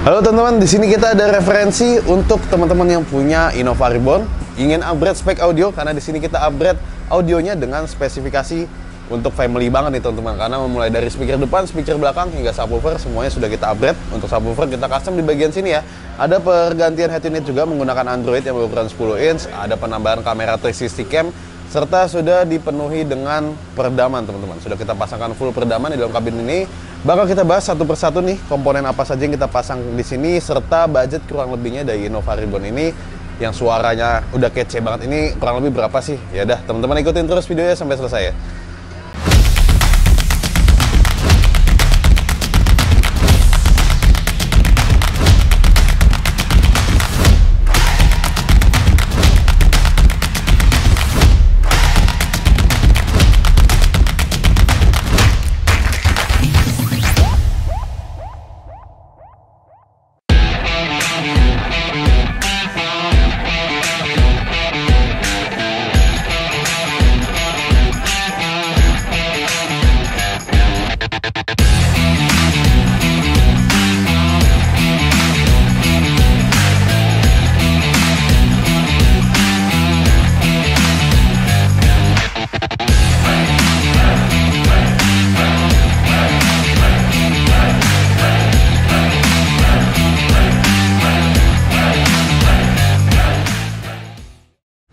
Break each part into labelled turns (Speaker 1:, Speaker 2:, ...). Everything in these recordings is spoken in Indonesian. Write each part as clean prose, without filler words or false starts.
Speaker 1: Halo teman-teman, di sini kita ada referensi untuk teman-teman yang punya Innova Reborn, ingin upgrade spek audio, karena di sini kita upgrade audionya dengan spesifikasi untuk family banget nih teman-teman. Karena mulai dari speaker depan, speaker belakang hingga subwoofer semuanya sudah kita upgrade. Untuk subwoofer kita custom di bagian sini ya. Ada pergantian head unit juga menggunakan Android yang berukuran 10 inch, ada penambahan kamera 360 cam, serta sudah dipenuhi dengan peredaman teman-teman. Sudah kita pasangkan full peredaman di dalam kabin ini. Bakal kita bahas satu persatu nih komponen apa saja yang kita pasang di sini, serta budget kurang lebihnya dari Innova Reborn ini yang suaranya udah kece banget. Ini kurang lebih berapa sih? Ya udah teman-teman ikutin terus videonya sampai selesai ya.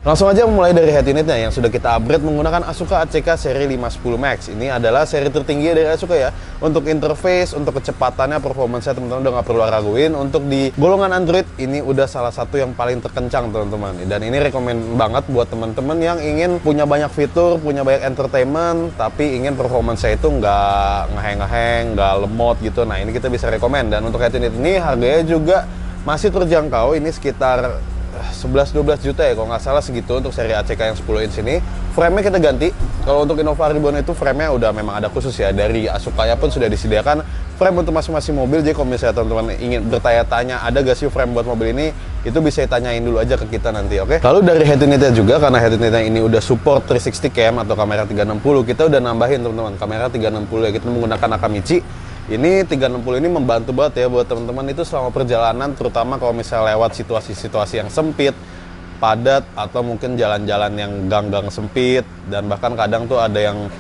Speaker 1: Langsung aja mulai dari head unitnya yang sudah kita upgrade menggunakan Asuka ACK seri 510 Max. Ini adalah seri tertinggi dari Asuka ya. Untuk interface, untuk kecepatannya, performance-nya teman-teman udah nggak perlu raguin. Untuk di golongan Android ini udah salah satu yang paling terkencang teman-teman. Dan ini rekomend banget buat teman-teman yang ingin punya banyak fitur, punya banyak entertainment, tapi ingin performance-nya itu nggak ngeheng-ngeheng, nggak lemot gitu. Nah ini kita bisa rekomend. Dan untuk head unit ini harganya juga masih terjangkau. Ini sekitar 11-12 juta ya kalau nggak salah segitu untuk seri ACK yang 10 inch ini. Frame-nya kita ganti. Kalau untuk Innova Reborn itu frame-nya udah memang ada khusus ya. Dari Asukanya pun sudah disediakan frame untuk masing-masing mobil. Jadi kalau misalnya teman-teman ingin bertanya-tanya ada gak sih frame buat mobil ini, itu bisa ditanyain dulu aja ke kita nanti, oke? Lalu dari head unitnya juga, karena head unitnya ini udah support 360 cam atau kamera 360, kita udah nambahin teman-teman kamera 360 ya. Kita menggunakan Akamichi. Ini 360 ini membantu banget ya buat teman-teman itu selama perjalanan, terutama kalau misalnya lewat situasi-situasi yang sempit, padat, atau mungkin jalan-jalan yang gang-gang sempit, dan bahkan kadang tuh ada yang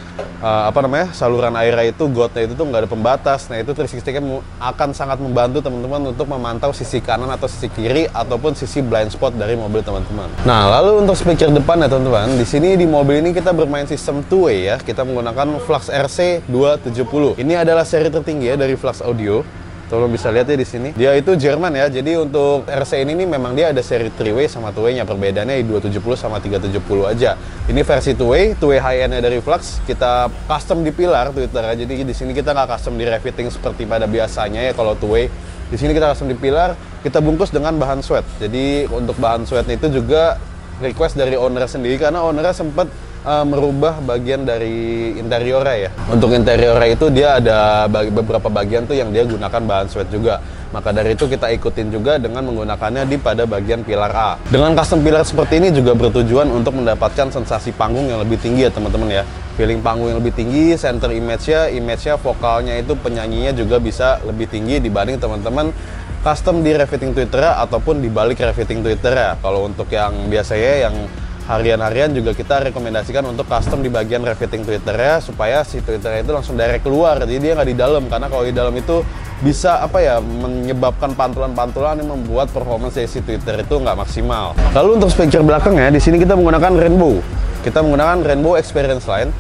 Speaker 1: saluran airnya itu, gotnya itu tuh nggak ada pembatas. Nah itu 360 cam akan sangat membantu teman-teman untuk memantau sisi kanan atau sisi kiri ataupun sisi blind spot dari mobil teman-teman. Nah lalu untuk speaker depan ya teman-teman, di sini di mobil ini kita bermain sistem two-way ya. Kita menggunakan Flux RC 270. Ini adalah seri tertinggi ya dari Flux Audio. Teman-teman bisa lihat ya di sini. Dia itu Jerman ya. Jadi untuk RC ini nih memang dia ada seri 3-way sama 2-way-nya. Perbedaannya di 270 sama 370 aja. Ini versi 2-way high end-nya dari Flux. Kita custom di pilar Twitter. Jadi di sini kita nggak custom di refitting seperti pada biasanya ya kalau 2-way. Di sini kita custom di pilar, kita bungkus dengan bahan sweat. Jadi untuk bahan sweat itu juga request dari owner sendiri karena ownernya sempat merubah bagian dari interiornya ya. Untuk interiornya itu dia ada beberapa bagian tuh yang dia gunakan bahan sweat juga. Maka dari itu kita ikutin juga dengan menggunakannya di pada bagian pilar A. Dengan custom pilar seperti ini juga bertujuan untuk mendapatkan sensasi panggung yang lebih tinggi ya teman-teman ya. Feeling panggung yang lebih tinggi, center image-nya, vokalnya itu penyanyinya juga bisa lebih tinggi dibanding teman-teman custom di refitting Twitter ataupun di balik refitting Twitter ya. Kalau untuk yang biasanya yang harian-harian juga kita rekomendasikan untuk custom di bagian refitting Twitternya supaya si Twitternya itu langsung direct keluar, jadi dia nggak di dalam, karena kalau di dalam itu bisa menyebabkan pantulan-pantulan yang membuat performance dari si Twitter itu nggak maksimal. Lalu untuk speaker belakangnya di sini kita menggunakan Rainbow. Kita menggunakan Rainbow Experience Line.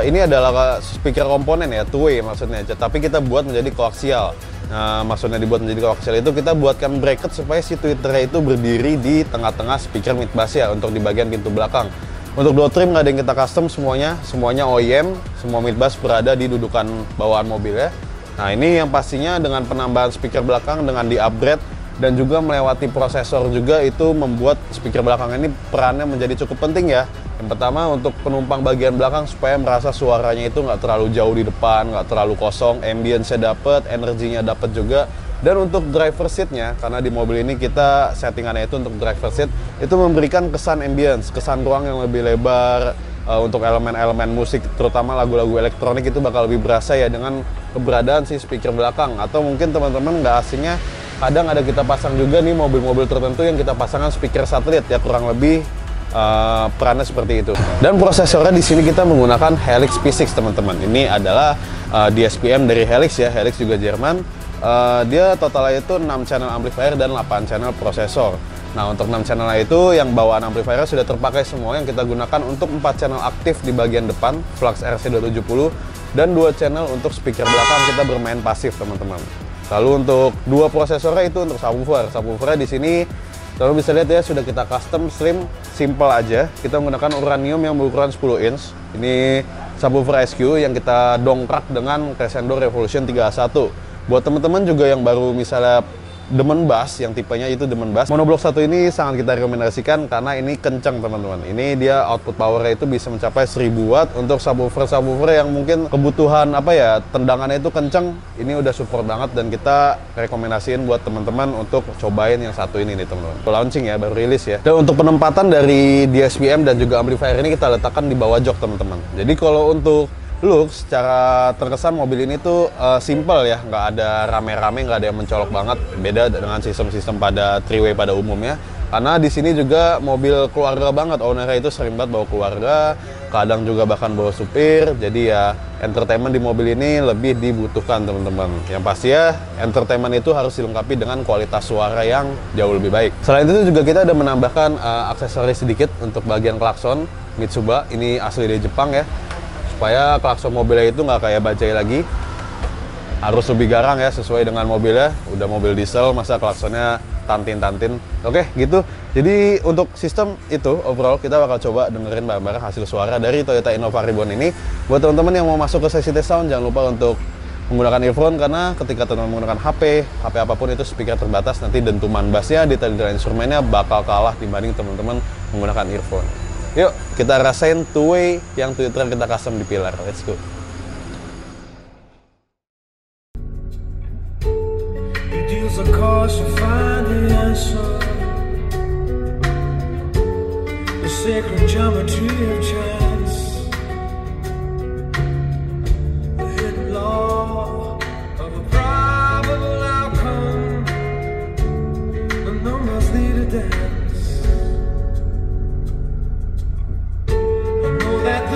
Speaker 1: Ini adalah speaker komponen ya, two-way maksudnya, tapi kita buat menjadi koaksial. Nah, maksudnya dibuat menjadi koaksial itu kita buatkan bracket supaya si Twitternya itu berdiri di tengah-tengah speaker mid bass ya untuk di bagian pintu belakang. Untuk door trim nggak ada yang kita custom, semuanya OEM, semua mid bass berada di dudukan bawaan mobil ya. Nah ini yang pastinya dengan penambahan speaker belakang dengan di-upgrade dan juga melewati prosesor juga itu membuat speaker belakang ini perannya menjadi cukup penting ya. Yang pertama untuk penumpang bagian belakang supaya merasa suaranya itu nggak terlalu jauh di depan, nggak terlalu kosong, ambience-nya dapet, energinya dapet juga. Dan untuk driver seat-nya, karena di mobil ini kita settingannya itu untuk driver seat, itu memberikan kesan ambience, kesan ruang yang lebih lebar. Untuk elemen-elemen musik, terutama lagu-lagu elektronik itu bakal lebih berasa ya dengan keberadaan si speaker belakang. Atau mungkin teman-teman nggak asingnya kadang ada kita pasang juga nih mobil-mobil tertentu yang kita pasangkan speaker satelit ya, kurang lebih perannya seperti itu. Dan prosesornya di sini kita menggunakan Helix P6 teman-teman. Ini adalah DSP-M dari Helix ya, Helix juga Jerman. Dia totalnya itu 6 channel amplifier dan 8 channel prosesor. Nah, untuk 6 channel itu yang bawaan amplifier sudah terpakai semua, yang kita gunakan untuk 4 channel aktif di bagian depan Flux RC270 dan 2 channel untuk speaker belakang kita bermain pasif teman-teman. Lalu untuk 2 prosesornya itu untuk subwoofer. Subwoofernya di sini teman bisa lihat ya, sudah kita custom slim, simple aja. Kita menggunakan uranium yang berukuran 10 inch. Ini subwoofer SQ yang kita dongkrak dengan Crescendo Revolution 3A1. Buat teman-teman juga yang baru misalnya demen bass, yang tipenya itu demen bass, monoblock 1 ini sangat kita rekomendasikan karena ini kencang teman-teman. Ini dia output powernya itu bisa mencapai 1000 watt. Untuk subwoofer yang mungkin kebutuhan apa ya, tendangannya itu kencang, ini udah support banget dan kita rekomendasiin buat teman-teman untuk cobain yang satu ini nih teman-teman. Launching ya, baru rilis ya. Dan untuk penempatan dari DSP-M dan juga amplifier ini kita letakkan di bawah jok teman-teman. Jadi kalau untuk look, secara terkesan mobil ini tuh simple ya, nggak ada rame-rame, nggak ada yang mencolok banget. Beda dengan sistem-sistem pada 3-way pada umumnya. Karena di sini juga mobil keluarga banget, ownernya itu sering banget bawa keluarga, kadang juga bahkan bawa supir. Jadi ya entertainment di mobil ini lebih dibutuhkan teman-teman. Yang pasti ya entertainment itu harus dilengkapi dengan kualitas suara yang jauh lebih baik. Selain itu juga kita ada menambahkan aksesoris sedikit untuk bagian klakson Mitsuba. Ini asli dari Jepang ya, supaya klakson mobilnya itu nggak kayak bajai lagi, harus lebih garang ya, sesuai dengan mobilnya. Udah mobil diesel, masa klaksonnya tantin-tantin. Oke, gitu. Jadi untuk sistem itu overall kita bakal coba dengerin bareng-bareng hasil suara dari Toyota Innova Reborn ini. Buat teman-teman yang mau masuk ke sesi test sound, jangan lupa untuk menggunakan earphone, karena ketika teman-teman menggunakan HP apapun itu speaker terbatas, nanti dentuman bassnya, detail-detail instrumennya bakal kalah dibanding teman-teman menggunakan earphone. Yuk, kita rasain two-way yang Twitter kita custom di pilar. Let's go.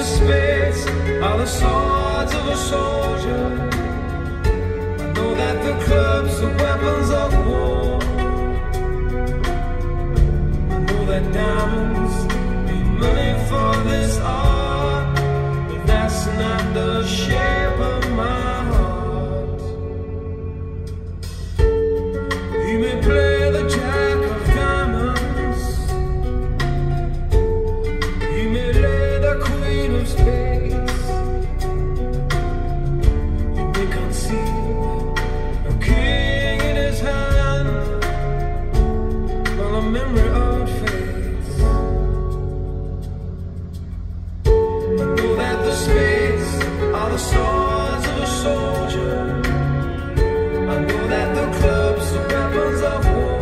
Speaker 2: Spades are the swords of a soldier. I know that the clubs are weapons of war. I know that diamonds need money for this art, but that's not the shape of my heart. He may play the jack of diamonds, he may lay the queen of spades. You may conceive a king in his hand, while a memory of it fades. I know that the spades are the swords of a soldier. I know that the clubs are weapons of war.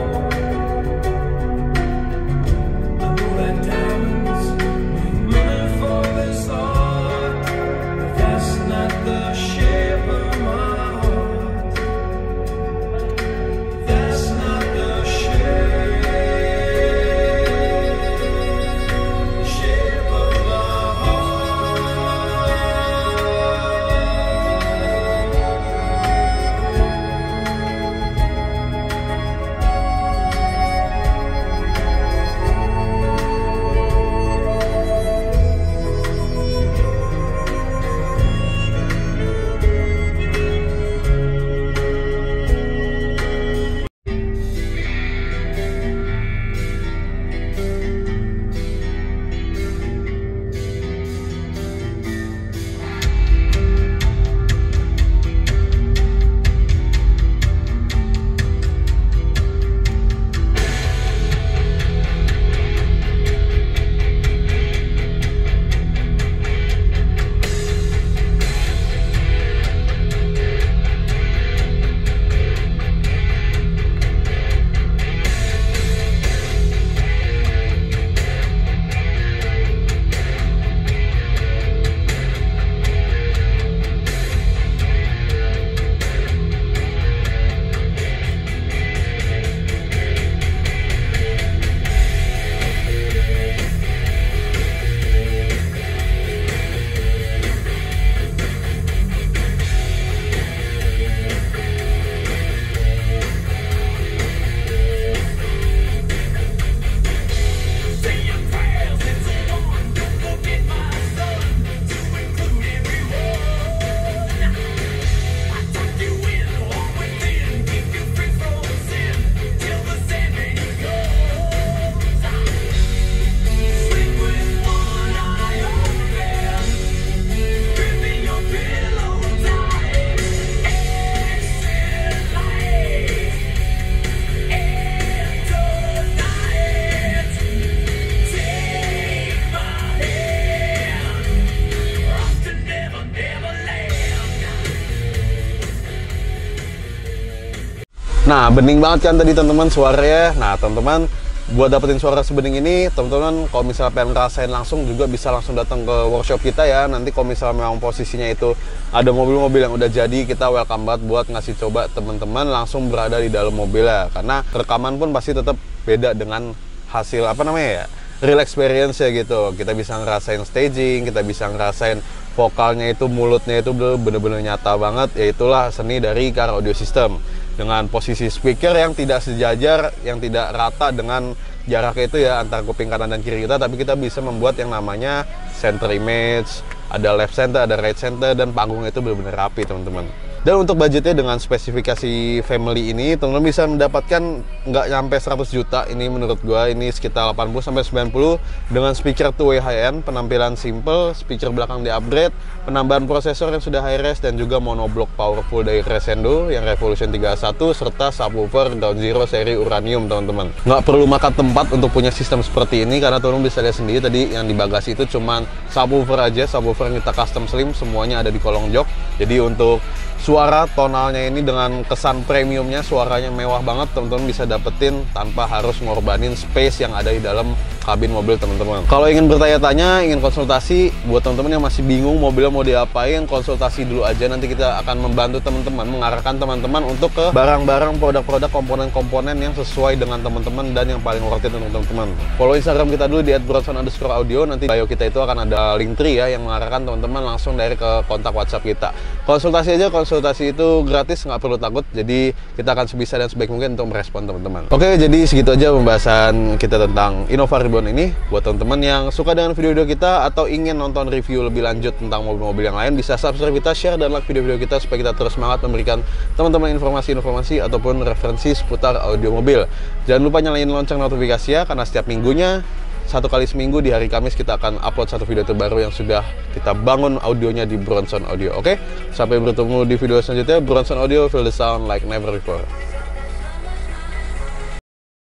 Speaker 1: Nah, bening banget kan tadi teman-teman suaranya. Nah, teman-teman, buat dapetin suara sebening ini, teman-teman kalau misalnya pengen ngerasain langsung juga bisa langsung datang ke workshop kita ya. Nanti kalau misalnya memang posisinya itu ada mobil-mobil yang udah jadi, kita welcome banget buat ngasih coba teman-teman langsung berada di dalam mobilnya. Karena rekaman pun pasti tetap beda dengan hasil apa namanya ya, real experience ya gitu. Kita bisa ngerasain staging, kita bisa ngerasain vokalnya itu, mulutnya itu bener-bener nyata banget. Ya itulah seni dari car audio system. Dengan posisi speaker yang tidak sejajar, yang tidak rata dengan jaraknya itu ya antara kuping kanan dan kiri kita, tapi kita bisa membuat yang namanya center image, ada left center, ada right center, dan panggungnya itu benar-benar rapi teman-teman. Dan untuk budgetnya dengan spesifikasi family ini, teman-teman bisa mendapatkan nggak nyampe 100 juta. Ini menurut gua ini sekitar 80-90 dengan speaker two-way high-end, penampilan simple, speaker belakang di-upgrade, penambahan prosesor yang sudah high-res, dan juga monoblock powerful dari Crescendo yang Revolution 31, serta subwoofer Ground Zero seri Uranium teman-teman. Nggak perlu makan tempat untuk punya sistem seperti ini, karena teman-teman bisa lihat sendiri tadi yang di bagasi itu cuman subwoofer aja, subwoofer yang kita custom slim, semuanya ada di kolong jok. Jadi untuk suara tonalnya ini dengan kesan premiumnya, suaranya mewah banget, teman-teman bisa dapetin tanpa harus ngorbanin space yang ada di dalam kabin mobil teman-teman. Kalau ingin bertanya-tanya, ingin konsultasi, buat teman-teman yang masih bingung mobilnya mau diapain, konsultasi dulu aja. Nanti kita akan membantu teman-teman, mengarahkan teman-teman untuk ke barang-barang, produk-produk, komponen-komponen yang sesuai dengan teman-teman dan yang paling worth it untuk teman-teman. Follow Instagram kita dulu di @bronson_audio. Nanti bio kita itu akan ada link tree ya yang mengarahkan teman-teman langsung dari ke kontak WhatsApp kita. Konsultasi aja, konsultasi itu gratis, nggak perlu takut. Jadi kita akan sebisa dan sebaik mungkin untuk merespon teman-teman. Oke, jadi segitu aja pembahasan kita tentang Innova Reborn ini. Buat teman-teman yang suka dengan video-video kita atau ingin nonton review lebih lanjut tentang mobil-mobil yang lain, bisa subscribe kita, share, dan like video-video kita supaya kita terus semangat memberikan teman-teman informasi-informasi ataupun referensi seputar audio mobil. Jangan lupa nyalain lonceng notifikasi ya, karena setiap minggunya, satu kali seminggu di hari Kamis kita akan upload satu video terbaru yang sudah kita bangun audionya di Bronson Audio. Oke, sampai bertemu di video selanjutnya. Bronson Audio, feel the sound like never before.